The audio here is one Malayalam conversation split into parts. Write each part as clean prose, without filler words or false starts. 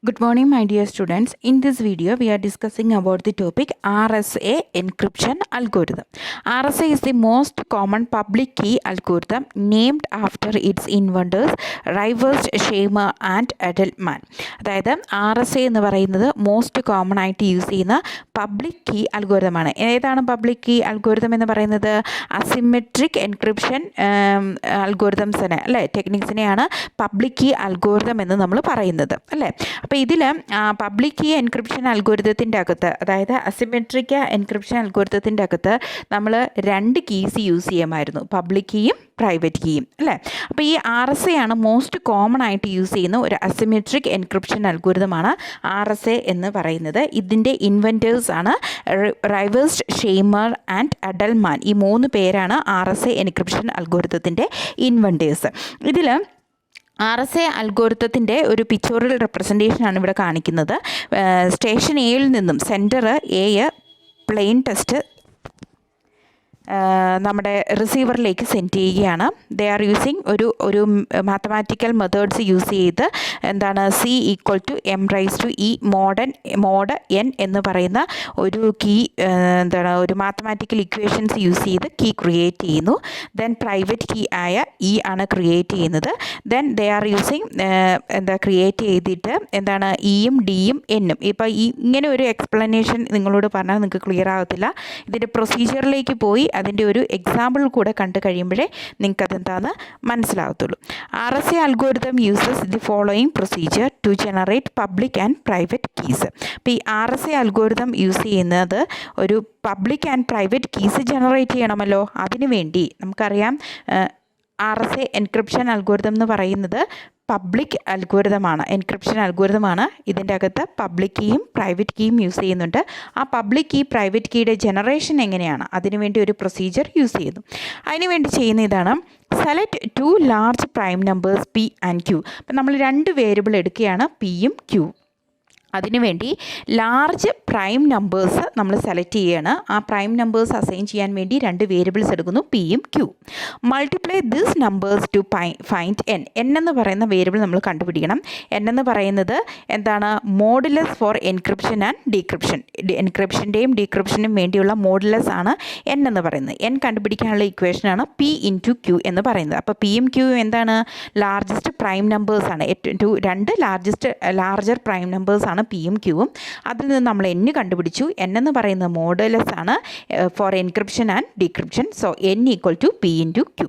Good morning, my dear students. In this video, we are discussing about the topic RSA encryption algorithm. RSA is the most common public key algorithm named after its inventors, Rivers, Shamer and Edelman. അതായത് RSA എന്ന് പറയുന്നത് മോസ്റ്റ് കോമൺ ആയിട്ട് യൂസ് ചെയ്യുന്ന പബ്ലിക് കീ അൽഗോരിതമാണ്. ഏതാണ് പബ്ലിക് കീ അൽഗോരിതം എന്ന് പറയുന്നത്? അസിമെട്രിക് എൻക്രിപ്ഷൻ അൽഗോരിതംസിനെ അല്ലേ, ടെക്നിക്സിനെയാണ് പബ്ലിക് കീ അൽഗോരിതം എന്ന് നമ്മൾ പറയുന്നത് അല്ലേ. അപ്പോൾ ഇതിൽ പബ്ലിക് കീ എൻക്രിപ്ഷൻ അൽഗോരിതത്തിൻ്റെ അകത്ത്, അതായത് അസിമെട്രിക് എൻക്രിപ്ഷൻ അൽഗോരിതത്തിൻ്റെ അകത്ത് നമ്മൾ രണ്ട് കീസ് യൂസ് ചെയ്യുമായിരുന്നു, പബ്ലിക് കീയും പ്രൈവറ്റ് കീയും അല്ലേ. അപ്പോൾ ഈ RSA ആണ് മോസ്റ്റ് കോമൺ ആയിട്ട് യൂസ് ചെയ്യുന്ന ഒരു അസിമെട്രിക് എൻക്രിപ്ഷൻ അൽഗോരിതമാണ് RSA എന്ന് പറയുന്നത്. ഇതിൻ്റെ ഇൻവെൻറ്റേഴ്സ് ആണ് റൈവേഴ്സ്, ഷെയ്മർ ആൻഡ് എഡൽമാൻ. ഈ മൂന്ന് പേരാണ് RSA എൻക്രിപ്ഷൻ അൽഗോരിതത്തിൻ്റെ ഇൻവെൻറ്റേഴ്സ്. ഇതിൽ RSA അൽഗോരിതത്തിൻ്റെ ഒരു പിക്ചോറിയൽ റെപ്രസെൻറ്റേഷനാണ് ഇവിടെ കാണിക്കുന്നത്. സ്റ്റേഷൻ എയിൽ നിന്നും സെൻറ്റർ എ പ്ലെയിൻ ടെക്സ്റ്റ് നമ്മുടെ റിസീവറിലേക്ക് സെൻഡ് ചെയ്യുകയാണ്. ദേ ആർ യൂസിങ് ഒരു മാത്തമാറ്റിക്കൽ മെത്തേഡ്സ് യൂസ് ചെയ്ത് എന്താണ് C=m⁻e മോഡ് n എന്ന് പറയുന്ന ഒരു കീ എന്താണ് ഒരു മാത്തമാറ്റിക്കൽ ഇക്വേഷൻസ് യൂസ് ചെയ്ത് കീ ക്രിയേറ്റ് ചെയ്യുന്നു. ദെൻ പ്രൈവറ്റ് കീ ആയ E ആണ് ക്രിയേറ്റ് ചെയ്യുന്നത്. Then they are using create ചെയ്തിട്ട് എന്താണ് Eയും Dയും Nഉം. ഇപ്പോൾ ഇങ്ങനെ ഒരു എക്സ്പ്ലനേഷൻ നിങ്ങളോട് പറഞ്ഞാൽ നിങ്ങൾക്ക് ക്ലിയർ ആകത്തില്ല. ഇതിൻ്റെ പ്രൊസീജിയറിലേക്ക് പോയി അതിൻ്റെ ഒരു എക്സാമ്പിൾ കൂടെ കണ്ടു കഴിയുമ്പോഴേ നിങ്ങൾക്ക് അതെന്താണെന്ന് മനസ്സിലാകത്തുള്ളൂ. RSA algorithm uses the following procedure to generate public and private keys. അപ്പോൾ ഈ RSA അൽഗോരിതം യൂസ് ചെയ്യുന്നത് ഒരു public and private keys generate ചെയ്യണമല്ലോ. അതിനുവേണ്ടി നമുക്കറിയാം RSA എൻക്രിപ്ഷൻ അൽഗോരിതം എന്ന് പറയുന്നത് പബ്ലിക് അൽഗോരിതമാണ്, എൻക്രിപ്ഷൻ അൽഗോരിതമാണ്. ഇതിൻ്റെ അകത്ത് പബ്ലിക് കീയും പ്രൈവറ്റ് കീയും യൂസ് ചെയ്യുന്നുണ്ട്. ആ പബ്ലിക് കീ പ്രൈവറ്റ് കീയുടെ ജനറേഷൻ എങ്ങനെയാണ്, അതിനുവേണ്ടി ഒരു പ്രൊസീജിയർ യൂസ് ചെയ്തു. അതിനുവേണ്ടി ചെയ്യുന്ന ഇതാണ്, select 2 large prime numbers P and Q. അപ്പം നമ്മൾ രണ്ട് വേരിയബിൾ എടുക്കുകയാണ്, Pയും Q. അതിനുവേണ്ടി ലാർജ് പ്രൈം നമ്പേഴ്സ് നമ്മൾ സെലക്ട് ചെയ്യുകയാണ്. ആ പ്രൈം നമ്പേഴ്സ് അസൈൻ ചെയ്യാൻ വേണ്ടി രണ്ട് വേരിയബിൾസ് എടുക്കുന്നു, Pയും Q. Multiply this numbers to find n. എന്ന് പറയുന്ന വേരിയബിൾ നമ്മൾ കണ്ടുപിടിക്കണം. n എന്ന് പറയുന്നത് എന്താണ്? Modulus for encryption and decryption. എൻക്രിപ്ഷൻ്റെയും ഡീക്രിപ്ഷനും വേണ്ടിയുള്ള മോഡുലസ് ആണ് n എന്ന് പറയുന്നത്. n കണ്ടുപിടിക്കാനുള്ള ഇക്വേഷനാണ് P×Q എന്ന് പറയുന്നത്. അപ്പോൾ Pയും Qയും എന്താണ്? ലാർജസ്റ്റ് പ്രൈം നമ്പേഴ്സാണ്. രണ്ട് ലാർജർ പ്രൈം നമ്പേഴ്സാണ് Pയും Qയും. അതിൽ നിന്ന് നമ്മൾ n കണ്ടുപിടിച്ചു. n എന്ന് പറയുന്ന മോഡുലസ് ആണ് for encryption and decryption. So n=P×Q.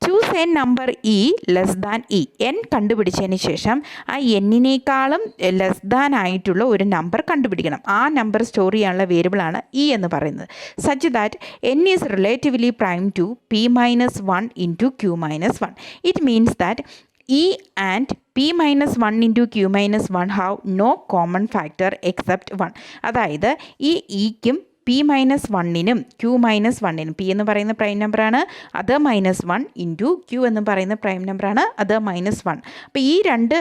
Choose a number E<E. n കണ്ടുപിടിച്ചതിന് ശേഷം ആ n-നേക്കാളും ലെസ് ദാൻ ആയിട്ടുള്ള ഒരു നമ്പർ കണ്ടുപിടിക്കണം. ആ നമ്പർ സ്റ്റോർ ചെയ്യാനുള്ള വേരിയബിളാണ് E എന്ന് പറയുന്നത്. Such that n is relatively prime to P-1 into Q-1. It means that E and P-1 into Q-1 have no common factor except 1. അതായത് ഈ Eക്കും P-1നും Q-1നും, P എന്ന് പറയുന്ന പ്രൈം നമ്പറാണ്, അത് -1 ഇൻറ്റു Q എന്ന് പറയുന്ന പ്രൈം നമ്പറാണ്, അത് -1. അപ്പോൾ ഈ രണ്ട്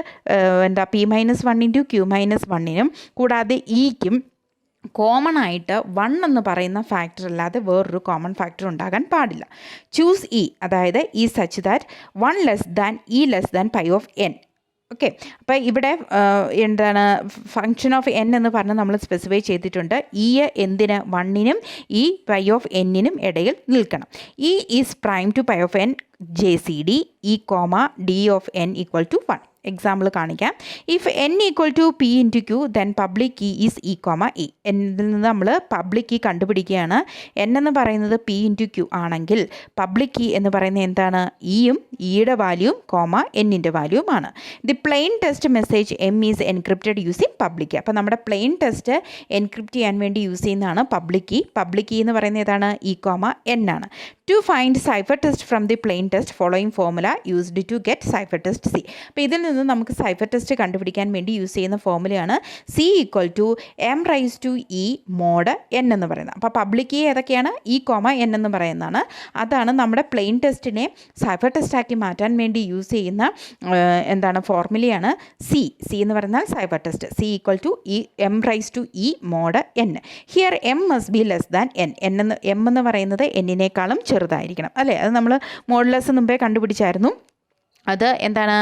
P-1 ഇൻറ്റു Q-1നും കൂടാതെ Eക്കും കോമൺ ആയിട്ട് 1 എന്ന് പറയുന്ന ഫാക്ടർ അല്ലാതെ വേറൊരു കോമൺ ഫാക്ടർ ഉണ്ടാകാൻ പാടില്ല. ചൂസ് E, അതായത് E such that 1 less than E less than π(n). Okay, അപ്പോൾ ഇവിടെ എന്താണ് ഫങ്ഷൻ ഓഫ് n എന്ന് പറഞ്ഞ് നമ്മൾ സ്പെസിഫൈ ചെയ്തിട്ടുണ്ട്. E എന്തിന്? 1നും ഈ π(n)നും ഇടയിൽ നിൽക്കണം. E is prime to π(n) JCD E, D of n = 1. Example കാണിക്കാം. If n = P×Q then public key is E, എന്നിൽ നിന്ന് നമ്മൾ പബ്ലിക് കീ കണ്ടുപിടിക്കുകയാണ്. n എന്ന് പറയുന്നത് P×Q ആണെങ്കിൽ പബ്ലിക് കീ എന്ന് പറയുന്നത് എന്താണ്? Eയും Eയുടെ വാല്യൂവും n-ൻ്റെ വാല്യൂവുമാണ്. The plain text message M is encrypted using public key. അപ്പോൾ നമ്മുടെ പ്ലെയിൻ ടെസ്റ്റ് എൻക്രിപ്റ്റ് ചെയ്യാൻ വേണ്ടി യൂസ് ചെയ്യുന്നതാണ് പബ്ലിക് കീ. പബ്ലിക് കീ എന്ന് പറയുന്നത് ഏതാണ്? E, n ആണ്. To find cipher text from the plain text following formula used to get cipher text C. അപ്പോൾ ഇതിൽ നിന്ന് നമുക്ക് സൈഫർ ടെസ്റ്റ് കണ്ടുപിടിക്കാൻ വേണ്ടി യൂസ് ചെയ്യുന്ന ഫോർമുലയാണ് C=m⁻e മോഡ് n എന്ന് പറയുന്നത്. അപ്പോൾ പബ്ലിക് കീ ഏതൊക്കെയാണ്? E, n എന്ന് പറയുന്നതാണ്. അതാണ് നമ്മുടെ പ്ലെയിൻ ടെസ്റ്റിനെ സൈഫർ ടെസ്റ്റാക്കി മാറ്റാൻ വേണ്ടി യൂസ് ചെയ്യുന്ന ഫോർമുലയാണ് C എന്ന് പറഞ്ഞാൽ cipher text. C=m⁻e mod n. Here m must be less than n. m എന്ന് പറയുന്നത് n-നേക്കാളും ചെറുതായിരിക്കണം അല്ലേ. അത് നമ്മൾ മോഡുലസ് മുമ്പേ കണ്ടുപിടിച്ചായിരുന്നു. അത് എന്താണ്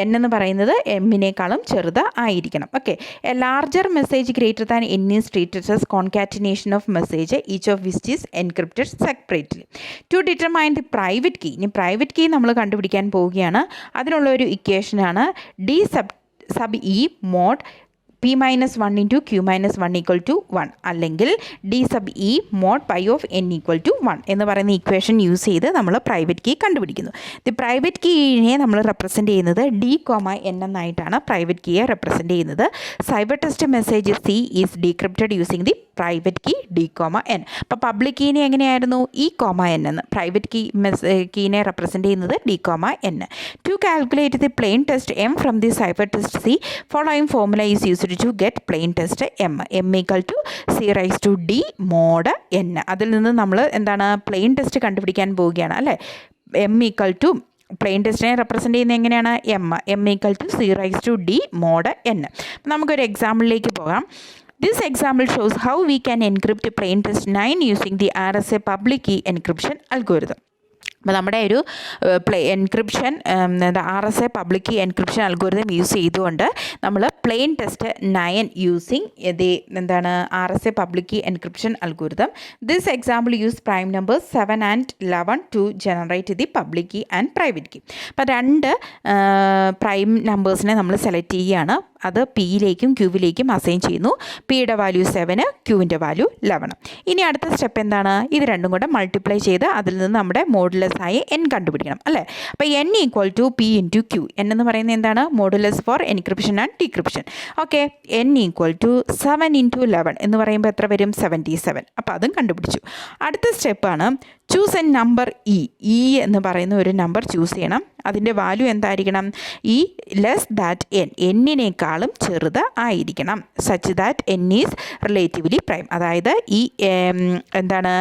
n എന്ന് പറയുന്നത് m-നേക്കാളും ചെറുത് ആയിരിക്കണം. Okay, a larger message greater than n is treated as concatenation of message each of which is encrypted separately to determine the private key. ഇനി പ്രൈവറ്റ് കീ നമ്മൾ കണ്ടുപിടിക്കാൻ പോവുകയാണ്. അതിനുള്ള ഒരു ഇക്വേഷനാണ് d sub e mod p-1 into q-1 equal to 1 അല്ലെങ്കിൽ d sub e mod pi of n equal to 1 എന്ന് പറയുന്ന ഇക്വേഷൻ യൂസ് ചെയ്ത് നമ്മൾ പ്രൈവറ്റ് കീ കണ്ടുപിടിക്കുന്നു. ദി പ്രൈവറ്റ് കീയെ നമ്മൾ റെപ്രസെൻറ്റ് ചെയ്യുന്നത് d, n എന്നായിട്ടാണ് പ്രൈവറ്റ് കീയെ റെപ്രസെൻറ്റ് ചെയ്യുന്നത്. Cipher text message C is decrypted using the private key d, n. അപ്പോൾ പബ്ലിക് കീനെ എങ്ങനെയായിരുന്നു e, n എന്ന്, പ്രൈവറ്റ് കീനെ റെപ്രസെൻറ്റ് ചെയ്യുന്നത് d, n. To calculate the plain text m from the cipher text C, following formula is used to get plain test m equal to c raised to d mod n. അതിൽ നിന്ന് നമ്മൾ എന്താണ് പ്ലെയിൻ ടെസ്റ്റ് കണ്ടുപിടിക്കാൻ പോവുകയാണ് അല്ലേ. m equal to പ്ലെയിൻ ടെസ്റ്റിനെ റെപ്രസെൻറ്റ് ചെയ്യുന്നത് എങ്ങനെയാണ് m equal to c raised to d mod n. നമുക്കൊരു എക്സാമ്പിളിലേക്ക് പോകാം. This example shows how we can encrypt plain test 9 using the RSA public key encryption algorithm. അപ്പോൾ നമ്മുടെ ഒരു encryption RSA public key encryption algorithm use ചെയ്തുകൊണ്ട് നമ്മൾ പ്ലെയിൻ ടെസ്റ്റ് 9 യൂസിങ് എന്താണ് RSA public key encryption algorithm. This example use prime numbers 7 and 11 to generate the public key and private key. അപ്പോൾ 2 പ്രൈം നമ്പേഴ്സിനെ നമ്മൾ സെലക്ട് ചെയ്യുകയാണ്. അത് പിയിലേക്കും ക്യൂവിലേക്കും അസൈൻ ചെയ്യുന്നു. പിയുടെ വാല്യൂ 7, ക്യൂവിൻ്റെ വാല്യൂ 11. ഇനി അടുത്ത സ്റ്റെപ്പ് എന്താണ്? ഇത് രണ്ടും കൂടെ മൾട്ടിപ്ലൈ ചെയ്ത് അതിൽ നിന്ന് നമ്മുടെ മോഡുലസ് ആയ n കണ്ടുപിടിക്കണം അല്ലേ. അപ്പോൾ n equal to p into q. n എന്ന് പറയുന്നത് എന്താണ്? Modulus for encryption and decryption. Okay, n equal to 7 into 11 എന്ന് പറയുമ്പോൾ എത്ര വരും? 77. അപ്പോൾ അതും കണ്ടുപിടിച്ചു. അടുത്ത സ്റ്റെപ്പാണ് ചൂസ് എ നമ്പർ ഇ എന്ന് പറയുന്ന ഒരു നമ്പർ ചൂസ് ചെയ്യണം. അതിൻ്റെ വാല്യൂ എന്തായിരിക്കണം? ഇ ലെസ് ദാറ്റ് എൻ, എന്നിനേക്കാളും ചെറുത് ആയിരിക്കണം. Such that N is relatively prime. അതായത് ഈ എന്താണ്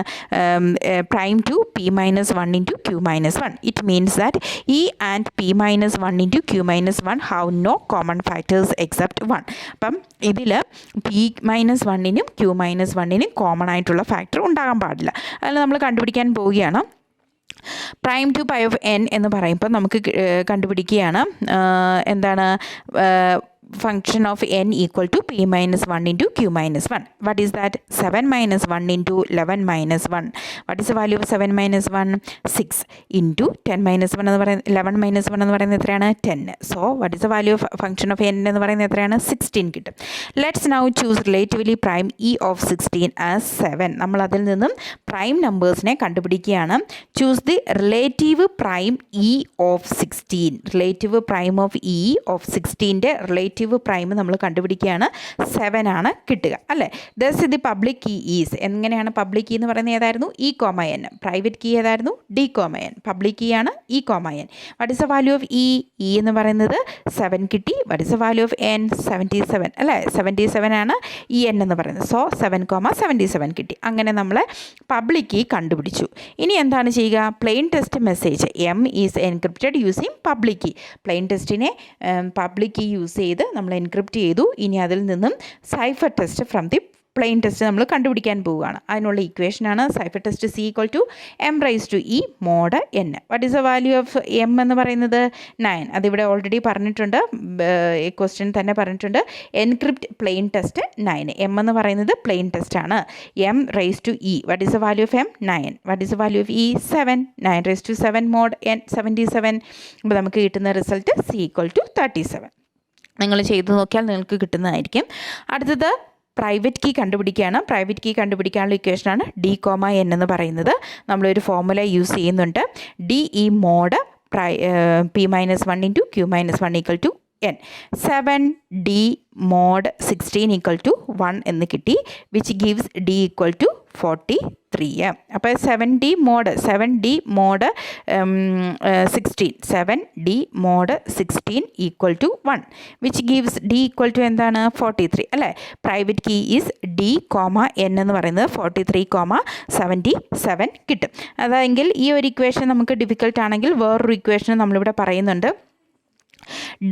prime to p-1 into q-1. It means that E and p-1 into q-1 have no common factors except 1. അപ്പം ഇതിൽ p-1നും q-1നും കോമൺ ആയിട്ടുള്ള ഫാക്ടർ ഉണ്ടാകാൻ പാടില്ല. അതിൽ നമ്മൾ കണ്ടുപിടിക്കാൻ പോവുകയാണ്. Prime to pi of n എന്ന് പറയുമ്പോൾ നമുക്ക് കണ്ടുപിടിക്കുകയാണ് എന്താണ് function of n equal to p-1 into q-1. What is that? 7 minus 1 into 11 minus 1. What is the value of 7 minus 1? 6 into 10 minus 1 എന്ന് പറയുന്നത് 11 minus 1 എന്ന് പറയുന്നത് എത്രയാണ്? 10. So what is the value of function of n എന്ന് പറയുന്നത് എത്രയാണ്? 16 കിട്ടും. Let's now choose relatively prime e of 16 as 7. നമ്മൾ അതിൽ നിന്നും prime നമ്പേഴ്സിനെ കണ്ടുപിടിക്കുകയാണ്. Choose the relative prime e of 16. Relative prime of e of 16ൻ്റെ relative പ്രൈം നമ്മൾ കണ്ടുപിടിക്കുകയാണ്. 7 ആണ് കിട്ടുക അല്ലേ. Thus the public key is, എങ്ങനെയാണ് പബ്ലിക് കീ എന്ന് പറയുന്നത്? ഏതായിരുന്നു? E, n. പ്രൈവറ്റ് കീ ഏതായിരുന്നു? d, n. പബ്ലിക് കീ ആണ് E, n. What is the value of E എന്ന് പറയുന്നത് 7 കിട്ടി. What is the value of n? 77 അല്ലേ. 77 ആണ് n എന്ന് പറയുന്നത്. സോ 7,77 കിട്ടി. അങ്ങനെ നമ്മൾ പബ്ലിക് കീ കണ്ടുപിടിച്ചു. ഇനി എന്താണ് ചെയ്യുക? Plain text message m is encrypted using public key. Plain ടെസ്റ്റിനെ പബ്ലിക് കീ യൂസ് ചെയ്ത് നമ്മൾ എൻക്രിപ്റ്റ് ചെയ്തു. ഇനി അതിൽ നിന്നും cipher text from the plain text നമ്മൾ കണ്ടുപിടിക്കാൻ പോവുകയാണ്. അതിനുള്ള ഇക്വേഷനാണ് cipher text C equal to m raise to e mod n. What is the value of m എന്ന് പറയുന്നത്? 9. അതിവിടെ ഓൾറെഡി പറഞ്ഞിട്ടുണ്ട്, ക്വസ്റ്റ്യൻ തന്നെ പറഞ്ഞിട്ടുണ്ട്. Encrypt plain text 9. m എന്ന് പറയുന്നത് പ്ലെയിൻ ടെസ്റ്റ് ആണ്. m raise to e. What is the value of m? 9. What is the value of e? 7. 9 raise to 7 mod n 77. അപ്പോൾ നമുക്ക് കിട്ടുന്ന റിസൾട്ട് C ഈക്വൽ ടു 37. നിങ്ങൾ ചെയ്ത് നോക്കിയാൽ നിങ്ങൾക്ക് കിട്ടുന്നതായിരിക്കും. അടുത്തത് പ്രൈവറ്റ് കീ കണ്ടുപിടിക്കുകയാണ്. പ്രൈവറ്റ് കീ കണ്ടുപിടിക്കാനുള്ള ഇക്വേഷനാണ് d, n എന്ന് പറയുന്നത്. നമ്മളൊരു ഫോർമുല യൂസ് ചെയ്യുന്നുണ്ട്. d e mod p-1 into q-1 equal to n. 7d mod 16 equal to 1 എന്ന് കിട്ടി. Which gives d equal to 43. അപ്പോൾ 7d mod 16 7d mod 16 equal to 1 which gives d equal to എന്താണ്? 43 അല്ലേ. Private key is d, n എന്ന് പറയുന്നത് 43,77 കിട്ടും. അതായെങ്കിൽ ഈ ഒരു ഇക്വേഷൻ നമുക്ക് ഡിഫിക്കൽട്ട് ആണെങ്കിൽ വേറൊരു ഇക്വേഷൻ നമ്മളിവിടെ പറയുന്നുണ്ട്.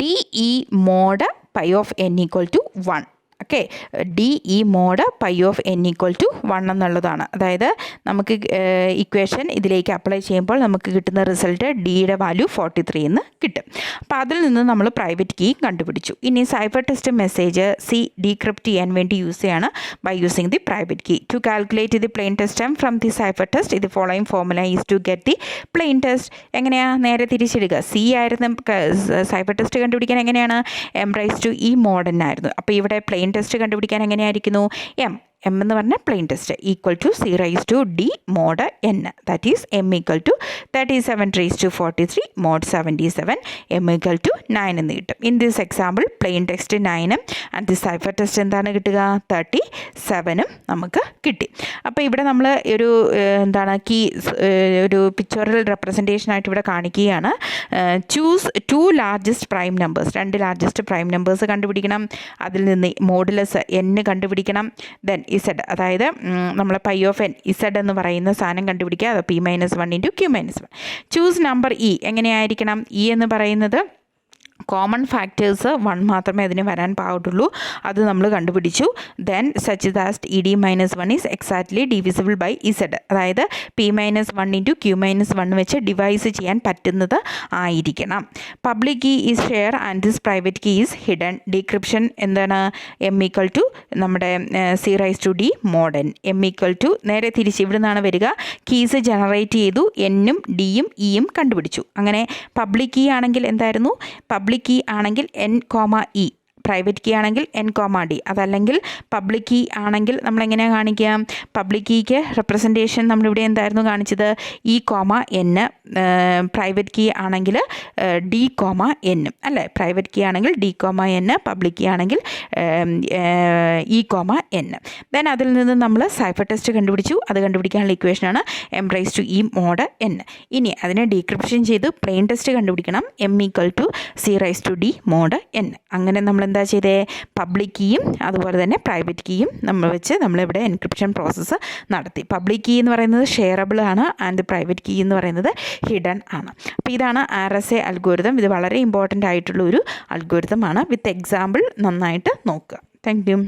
d e mod pi of n equal to 1. Okay. D E mod pi of N equal to 1 എന്നുള്ളതാണ്. അതായത് നമുക്ക് ഇക്വേഷൻ ഇതിലേക്ക് അപ്ലൈ ചെയ്യുമ്പോൾ നമുക്ക് കിട്ടുന്ന റിസൾട്ട് ഡിയുടെ വാല്യൂ 43 എന്ന് കിട്ടും. അപ്പോൾ അതിൽ നിന്ന് നമ്മൾ പ്രൈവറ്റ് കീ കണ്ടുപിടിച്ചു. ഇനി സൈഫർ ടെസ്റ്റ് മെസ്സേജ് ഡീക്രിപ്റ്റ് ചെയ്യാൻ വേണ്ടി യൂസ് ചെയ്യാണ് by using the private key. To calculate the plain text time from the cipher text ഇത് following formula is to get the plain text. എങ്ങനെയാണ് നേരെ തിരിച്ചിടുക? സി ആയിരുന്നു സൈഫർ ടെസ്റ്റ് കണ്ടുപിടിക്കാൻ എങ്ങനെയാണ്? M raise to E mod N ആയിരുന്നു. അപ്പോൾ ഇവിടെ പ്ലെയിൻ ടെസ്റ്റ് കണ്ടുപിടിക്കാൻ എങ്ങനെയായിരിക്കുന്നു? എം എന്ന് പറഞ്ഞാൽ plain text equal to C raise to D mod N, that is M equal to 37 raise to 43 mod 77 M equal to 9 എന്ന് കിട്ടും. In this example plain text 9 and the cipher text എന്താണ് കിട്ടുക? 37 നമുക്ക് കിട്ടി. അപ്പോൾ ഇവിടെ നമ്മൾ ഒരു കീ ഒരു പിക്ചറൽ റെപ്രസെൻറ്റേഷൻ ആയിട്ട് ഇവിടെ കാണിക്കുകയാണ്. Choose 2 largest prime numbers, 2 largest prime numbers കണ്ടുപിടിക്കണം. അതിൽ നിന്ന് മോഡുലസ് n കണ്ടുപിടിക്കണം. ദെൻ ഇസഡ്, അതായത് നമ്മൾ പൈ ഓഫ് എൻ ഇസഡ് എന്ന് പറയുന്ന സാധനം കണ്ടുപിടിക്കുക. അത് p-1 into q-1. Choose number E. എങ്ങനെയായിരിക്കണം? ഇ എന്ന് പറയുന്നത് കോമൺ ഫാക്ടേഴ്സ് 1 മാത്രമേ അതിന് വരാൻ പാടുള്ളൂ. അത് നമ്മൾ കണ്ടുപിടിച്ചു. Then such that E D -1 is exactly divisible by Z, അതായത് p-1 ഇൻറ്റു q-1 വെച്ച് ഡിവൈസ് ചെയ്യാൻ പറ്റുന്നത് ആയിരിക്കണം. Public key is share and this private key is hidden. Decryption എന്താണ്? എം ഈക്വൽ ടു നമ്മുടെ C raise to D mod N. M equal to നേരെ തിരിച്ച് ഇവിടെ നിന്നാണ് വരിക. കീസ് ജനറേറ്റ് ചെയ്തു, എന്നും ഡിയും ഇയും കണ്ടുപിടിച്ചു. അങ്ങനെ പബ്ലിക് കീ ആണെങ്കിൽ എന്തായിരുന്നു? പബ്ലിക് കീ ആണെങ്കിൽ n, ഇ, പ്രൈവറ്റ് കീ ആണെങ്കിൽ n, ഡി. അതല്ലെങ്കിൽ പബ്ലിക് കീ ആണെങ്കിൽ നമ്മളെങ്ങനെയാണ് കാണിക്കുക? പബ്ലിക് കീക്ക് റെപ്രസെൻറ്റേഷൻ നമ്മളിവിടെ എന്തായിരുന്നു കാണിച്ചത്? E, N. പ്രൈവറ്റ് കീ ആണെങ്കിൽ ഡി, എൻ അല്ലേ? പ്രൈവറ്റ് കീ ആണെങ്കിൽ ഡി, എൻ. പബ്ലിക് കീ ആണെങ്കിൽ ഇ, എൻ. ദെൻ അതിൽ നിന്ന് നമ്മൾ സൈഫർ ടെസ്റ്റ് കണ്ടുപിടിച്ചു. അത് കണ്ടുപിടിക്കാനുള്ള ഇക്വേഷനാണ് M raise to E mod N. ഇനി അതിനെ ഡീക്രിപ്ഷൻ ചെയ്ത് പ്ലെയിൻ ടെസ്റ്റ് കണ്ടുപിടിക്കണം. M equal to C raise to D mod N. അങ്ങനെ നമ്മൾ എന്താ ചെയ്തേ? പബ്ലിക് കീയും അതുപോലെ തന്നെ പ്രൈവറ്റ് കീയും നമ്മളിവിടെ എൻക്രിപ്ഷൻ പ്രോസസ്സ് നടത്തി. പബ്ലിക് കീ എന്ന് പറയുന്നത് ഷെയറബിൾ ആണ് ആൻഡ് പ്രൈവറ്റ് കീ എന്ന് പറയുന്നത് ഹിഡൻ ആണ്. അപ്പോൾ ഇതാണ് RSA അൽഗോരിതം. ഇത് വളരെ ഇമ്പോർട്ടൻ്റ് ആയിട്ടുള്ള ഒരു അൽഗോരിതമാണ്. വിത്ത് എക്സാമ്പിൾ നന്നായിട്ട് നോക്കുക. Thank you.